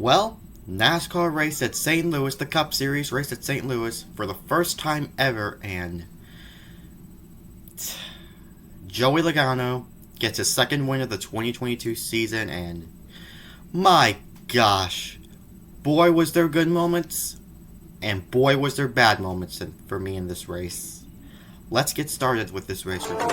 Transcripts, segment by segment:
Well, NASCAR raced at St. Louis, the Cup Series raced at St. Louis for the first time ever, and Joey Logano gets his second win of the 2022 season, and my gosh, boy was there good moments, and boy was there bad moments for me in this race. Let's get started with this race review.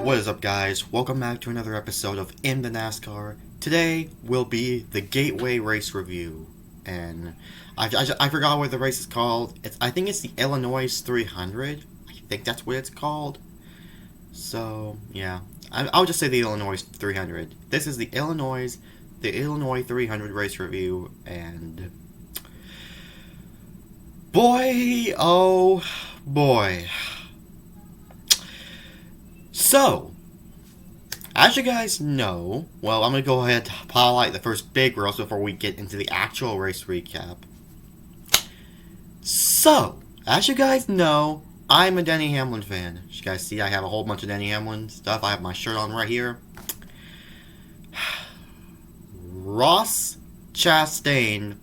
What is up, guys? Welcome back to another episode of In the NASCAR. Today will be the Gateway race review, and I forgot what the race is called. I think it's the Illinois 300. I think that's what it's called. So yeah, I'll just say the Illinois 300. This is the Illinois 300 race review, and boy, oh boy. So, as you guys know, well, I'm going to go ahead and highlight the first big race before we get into the actual race recap. So, as you guys know, I'm a Denny Hamlin fan. As you guys see, I have a whole bunch of Denny Hamlin stuff. I have my shirt on right here. Ross Chastain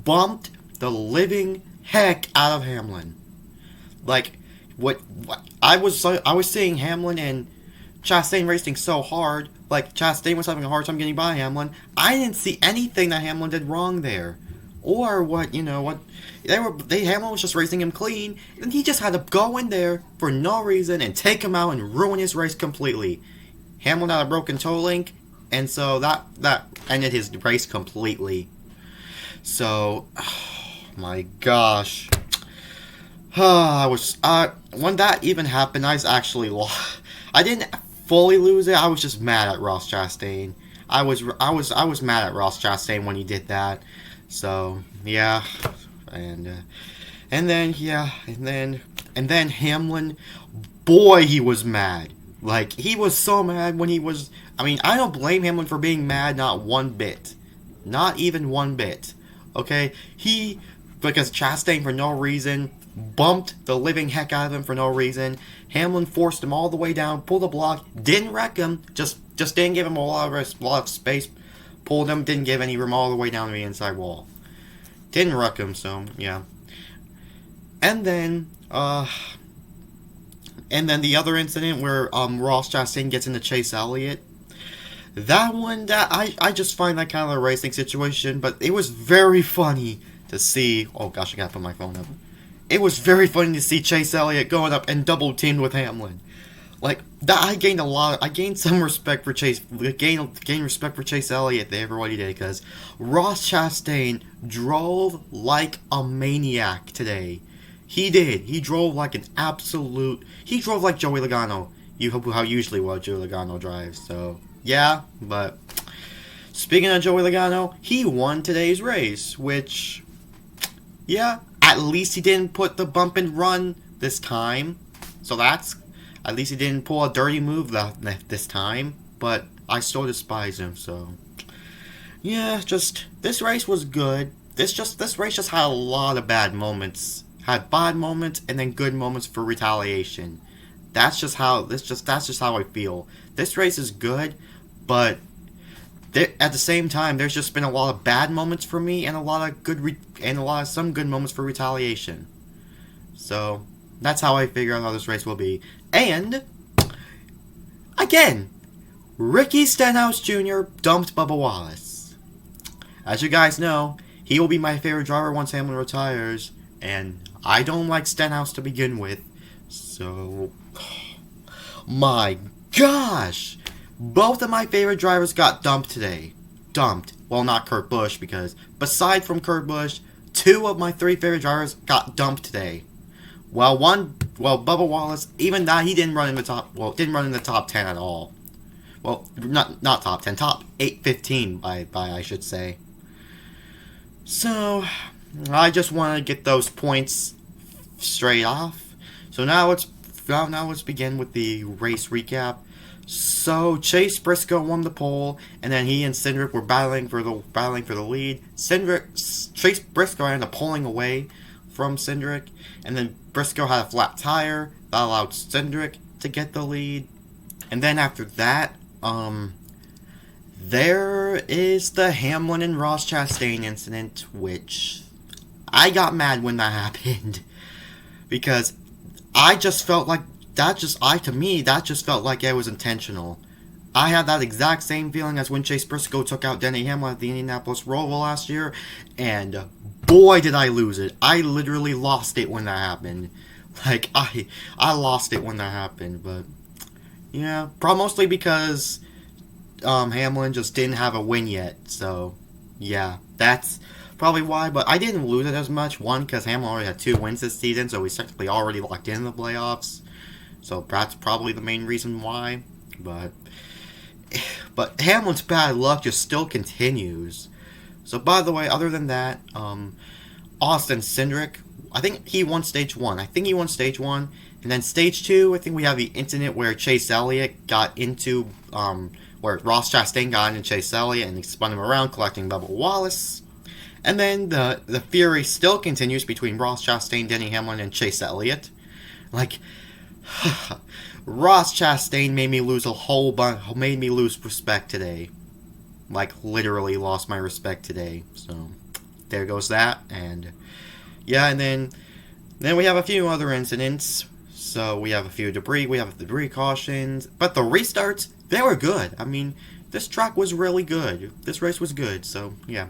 bumped the living heck out of Hamlin. Like, what I was seeing Hamlin and Chastain racing so hard, like Chastain was having a hard time getting by Hamlin. I didn't see anything that Hamlin did wrong there, or Hamlin was just racing him clean, and he just had to go in there for no reason and take him out and ruin his race completely. Hamlin had a broken toe link, and so that ended his race completely. So, oh my gosh. When that even happened, I didn't fully lose it. I was just mad at Ross Chastain. I was mad at Ross Chastain when he did that. So yeah, and then Hamlin, boy, he was mad. Like, he was so mad when he was. I mean, I don't blame Hamlin for being mad, not one bit, not even one bit. Okay, because Chastain for no reason bumped the living heck out of him for no reason. Hamlin forced him all the way down, pulled the block, didn't wreck him, just didn't give him a lot of space, pulled him, didn't give any room all the way down to the inside wall. Didn't wreck him, so yeah. And then the other incident where Ross Chastain gets into Chase Elliott. That one, I just find that kind of a racing situation, but it was very funny to see. Oh gosh, I gotta put my phone up. It was very funny to see Chase Elliott going up and double teamed with Hamlin. Like that, I gained some respect for Chase. Gained respect for Chase Elliott there for what he did, because Ross Chastain drove like a maniac today. He did. He drove like an absolute. He drove like Joey Logano. How usually Joey Logano drives. So yeah, but speaking of Joey Logano, he won today's race, which, yeah. At least he didn't put the bump and run this time. So at least he didn't pull a dirty move this time. But I still despise him, so yeah, this race was good. This race just had a lot of bad moments. Had bad moments and then good moments for retaliation. That's just how I feel. This race is good, but at the same time, there's just been a lot of bad moments for me and some good moments for retaliation. So that's how I figure out how this race will be. And again, Ricky Stenhouse Jr. dumped Bubba Wallace. As you guys know, he will be my favorite driver once Hamlin retires, and I don't like Stenhouse to begin with. So, my gosh. Both of my favorite drivers got dumped today. Dumped. Well, not Kurt Busch, because beside from Kurt Busch, two of my three favorite drivers got dumped today. Bubba Wallace, even that he didn't run in the top 10 at all. Well, not top 10, top 8-15 by I should say. So, I just want to get those points straight off. So now let's begin with the race recap. So Chase Briscoe won the pole, and then he and Cindric were battling for the lead. Chase Briscoe ended up pulling away from Cindric, and then Briscoe had a flat tire that allowed Cindric to get the lead. And then after that, there is the Hamlin and Ross Chastain incident, which I got mad when that happened because I just felt like that just felt like it was intentional. I had that exact same feeling as when Chase Briscoe took out Denny Hamlin at the Indianapolis Roval last year, and boy did I lose it. I literally lost it when that happened. Like, I lost it when that happened, but yeah, mostly because Hamlin just didn't have a win yet, so yeah, that's probably why, but I didn't lose it as much. One, because Hamlin already had 2 wins this season, so he's technically already locked in the playoffs. So that's probably the main reason why. But Hamlin's bad luck just still continues. So by the way, other than that, Austin Cindric, I think he won stage 1. And then stage 2, I think we have the incident where Chase Elliott got into, where Ross Chastain got into Chase Elliott and he spun him around, collecting Bubba Wallace. And then the fury still continues between Ross Chastain, Denny Hamlin, and Chase Elliott. Like, Ross Chastain made me lose respect today. Like, literally lost my respect today. So, there goes that. And, yeah, and then we have a few other incidents. So, we have the debris cautions. But the restarts, they were good. I mean, this track was really good. This race was good, so, yeah.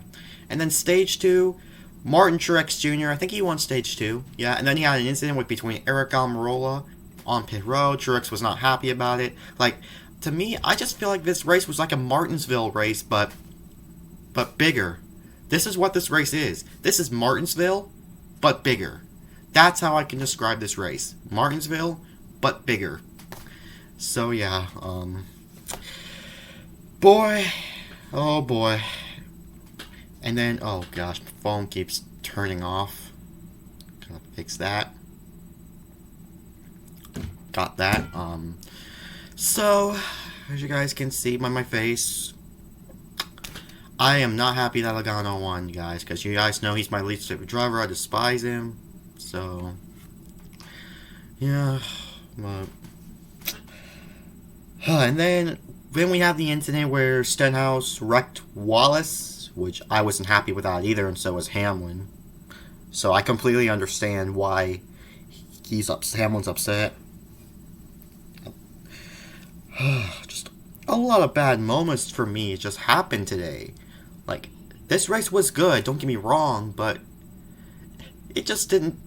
And then stage 2, Martin Truex Jr., I think he won stage 2. Yeah, and then he had an incident between Eric Almirola on pit road. Truex was not happy about it. Like, to me, I just feel like this race was like a Martinsville race, but bigger. This is what this race is. This is Martinsville, but bigger. That's how I can describe this race. Martinsville, but bigger. So, yeah, boy, oh boy. And then, oh gosh, my phone keeps turning off. Gotta fix that. Got that. So, as you guys can see by my face, I am not happy that Logano won, guys, because you guys know he's my least favorite driver. I despise him. So, yeah. But, and then we have the incident where Stenhouse wrecked Wallace, which I wasn't happy with that either, and so was Hamlin. So I completely understand why Hamlin's upset. Just a lot of bad moments for me just happened today. Like, this race was good, don't get me wrong, but it just didn't,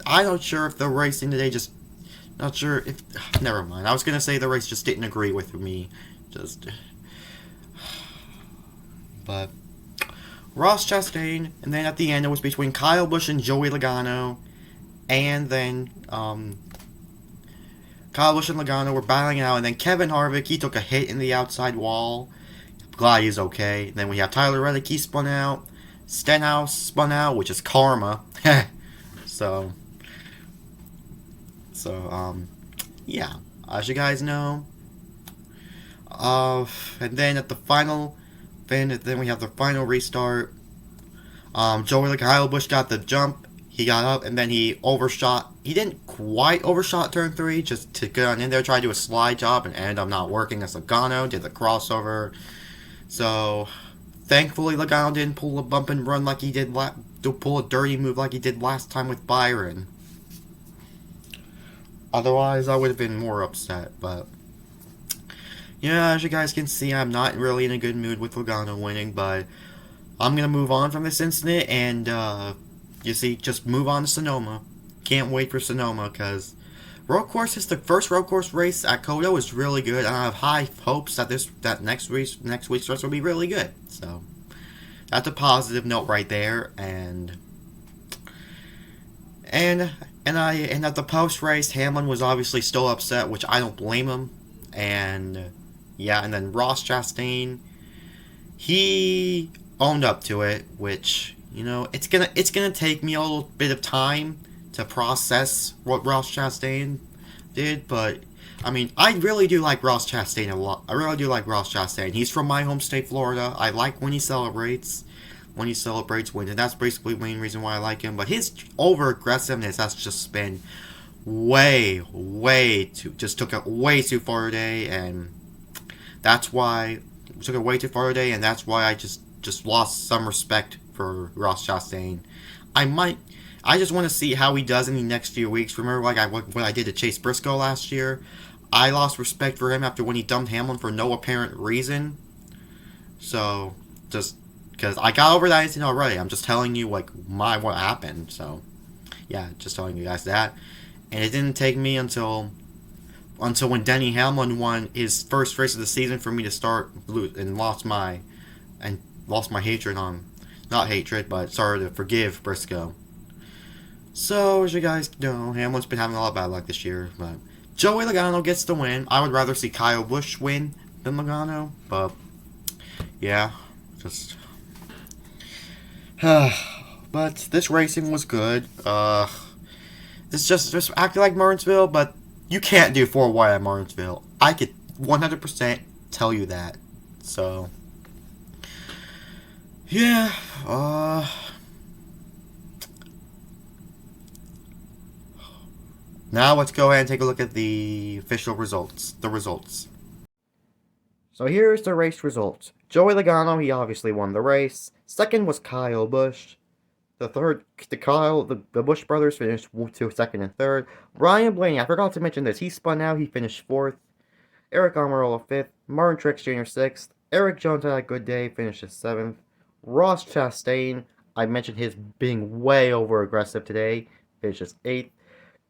I'm not sure if the racing today never mind. I was gonna say the race just didn't agree with me. But Ross Chastain, and then at the end it was between Kyle Busch and Joey Logano, and then Kyle Busch and Logano were battling it out, and then Kevin Harvick, he took a hit in the outside wall. Glad he's okay. And then we have Tyler Reddick, he spun out. Stenhouse spun out, which is karma. So, yeah, as you guys know. And then at the final, then we have the final restart. Kyle Busch got the jump. He got up and then he overshot. He didn't quite overshot turn 3, just to get on in there, try to do a slide job, and ended up not working as Logano did the crossover. So, thankfully Logano didn't pull a bump and run like he did, pull a dirty move like he did last time with Byron. Otherwise, I would have been more upset, but yeah, as you guys can see, I'm not really in a good mood with Logano winning, but I'm going to move on from this incident, and, you see, just move on to Sonoma. Can't wait for Sonoma, because road course is the first road course race at Kodo is really good, and I have high hopes that next week's race will be really good. So, that's a positive note right there, and at the post race, Hamlin was obviously still upset, which I don't blame him. And yeah, and then Ross Chastain, he owned up to it, which, you know, it's gonna take me a little bit of time to process what Ross Chastain did, but I mean, I really do like Ross Chastain a lot. I really do like Ross Chastain. He's from my home state, Florida. I like when he celebrates. When he celebrates wins, and that's basically the main reason why I like him. But his over aggressiveness has just been way too, just took it way too far today, and that's why took it way too far today, and that's why I just lost some respect for Ross Chastain. I might, I just want to see how he does in the next few weeks. Remember, like what I did to Chase Briscoe last year. I lost respect for him after when he dumped Hamlin for no apparent reason. So just because I got over that incident already, I'm just telling you like what happened. So yeah, just telling you guys that. And it didn't take me until when Denny Hamlin won his first race of the season for me to start and lost my hatred on, not hatred, but started to forgive Briscoe. So as you guys know, Hamlin's been having a lot of bad luck this year, but Joey Logano gets the win. I would rather see Kyle Busch win than Logano, but yeah, just. But this racing was good. It's just acting like Martinsville, but you can't do 4 wide at Martinsville. I could 100% tell you that. So, yeah. Now let's go ahead and take a look at the official results. The results. So here's the race results. Joey Logano, he obviously won the race. Second was Kyle Busch. The Busch brothers finished to second and third. Brian Blaney, I forgot to mention this. He spun out. He finished fourth. Eric Almirola fifth. Martin Truex Jr. sixth. Eric Jones had a good day. Finishes seventh. Ross Chastain, I mentioned his being way over aggressive today. Finishes eighth.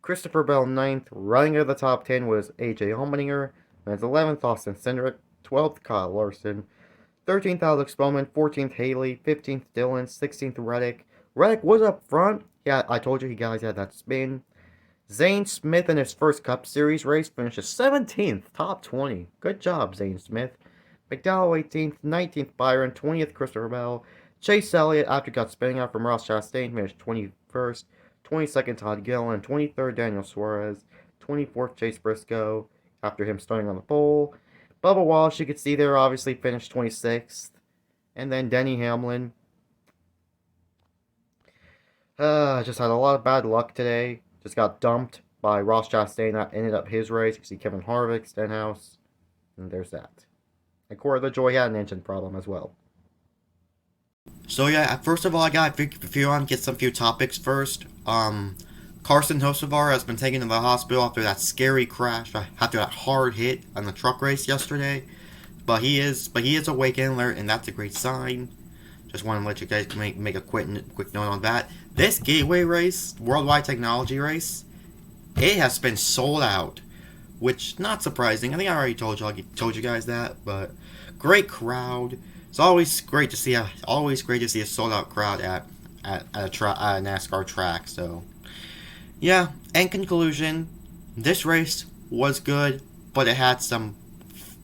Christopher Bell ninth. Running out of the top 10 was AJ Allmendinger. And 11th, Austin Cindric. 12th, Kyle Larson. 13th, Alex Bowman. 14th, Haley. 15th, Dillon. 16th, Reddick. Reddick was up front. Yeah, I told you guys had that spin. Zane Smith in his first Cup Series race finishes 17th, top 20. Good job, Zane Smith. McDowell 18th, 19th Byron, 20th Christopher Bell. Chase Elliott, after got spinning out from Ross Chastain, finished 21st. 22nd Todd Gilliland, 23rd Daniel Suarez, 24th Chase Briscoe, after him starting on the pole. Bubba Wallace, you could see there, obviously finished 26th. And then Denny Hamlin. Just had a lot of bad luck today. Just got dumped by Ross Chastain. That ended up his race. You see Kevin Harvick, Stenhouse. And there's that. And Corey LaJoy had an engine problem as well. So yeah, first of all, I got get some few topics first. Carson Hocevar has been taken to the hospital after that scary crash, after that hard hit on the truck race yesterday. But he is awake and alert, and that's a great sign. Just want to let you guys make a quick note on that. This Gateway race, Worldwide Technology race, it has been sold out, which not surprising. I think I already told you guys that, but great crowd. It's always great to see a sold out crowd at a NASCAR track. So yeah. In conclusion, this race was good, but it had some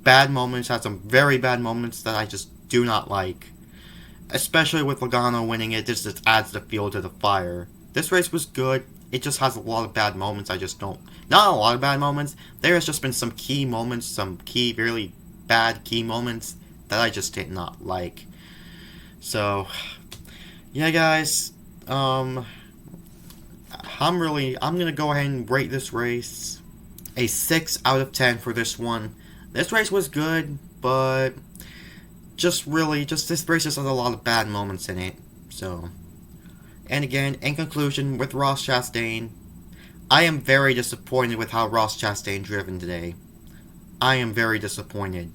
bad moments. Had some very bad moments that I just do not like. Especially with Logano winning it, this just adds the fuel to the fire. This race was good. It just has a lot of bad moments. I just don't. Not a lot of bad moments. There has just been some key moments, some really bad key moments that I just did not like. So, yeah, guys. I'm gonna go ahead and rate this race a 6 out of 10 for this one. This race was good, but this race just has a lot of bad moments in it. So, and again, in conclusion, with Ross Chastain, I am very disappointed with how Ross Chastain driven today. I am very disappointed.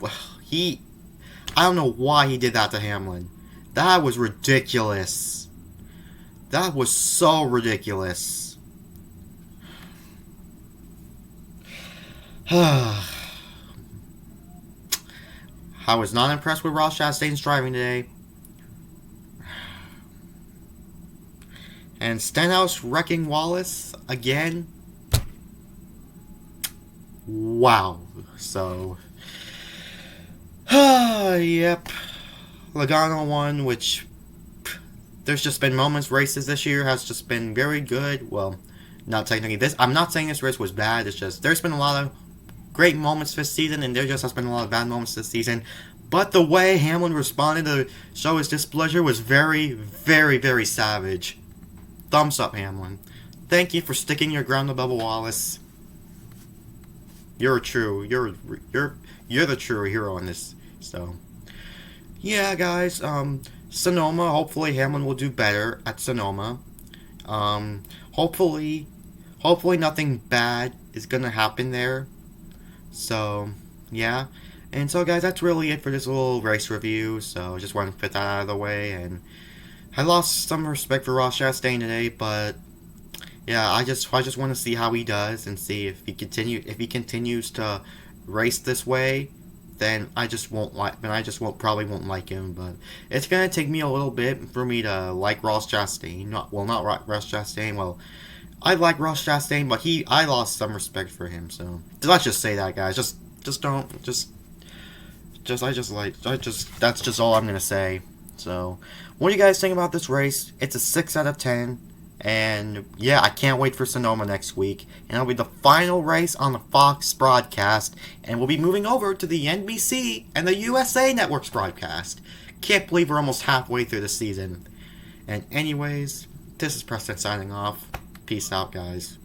I don't know why he did that to Hamlin. That was ridiculous. That was so ridiculous. I was not impressed with Ross Chastain's driving today. And Stenhouse wrecking Wallace again. wow. So, yep. Logano won, which there's just been moments. Races this year has just been very good. Well, not technically this. I'm not saying this race was bad. It's just there's been a lot of great moments this season, and there just has been a lot of bad moments this season. But the way Hamlin responded to show his displeasure was very, very, very savage. Thumbs up, Hamlin. Thank you for sticking your ground to Bubba Wallace. You're the true hero in this. So, yeah, guys. Sonoma. Hopefully, Hamlin will do better at Sonoma. Hopefully nothing bad is gonna happen there. So, yeah. And so, guys, that's really it for this little race review. So, just wanted to put that out of the way. And I lost some respect for Ross Chastain today, but yeah, I just want to see how he does and see if he continues to race this way. Then I just won't probably won't like him. But it's gonna take me a little bit for me to like Ross Chastain. Not Ross Chastain. Well, I like Ross Chastain, but I lost some respect for him. So let's just say that, guys. That's just all I'm gonna say. So, what do you guys think about this race? It's a 6 out of 10, and yeah, I can't wait for Sonoma next week, and it'll be the final race on the Fox broadcast, and we'll be moving over to the NBC and the USA Network's broadcast. Can't believe we're almost halfway through the season. And anyways, this is Preston signing off. Peace out, guys.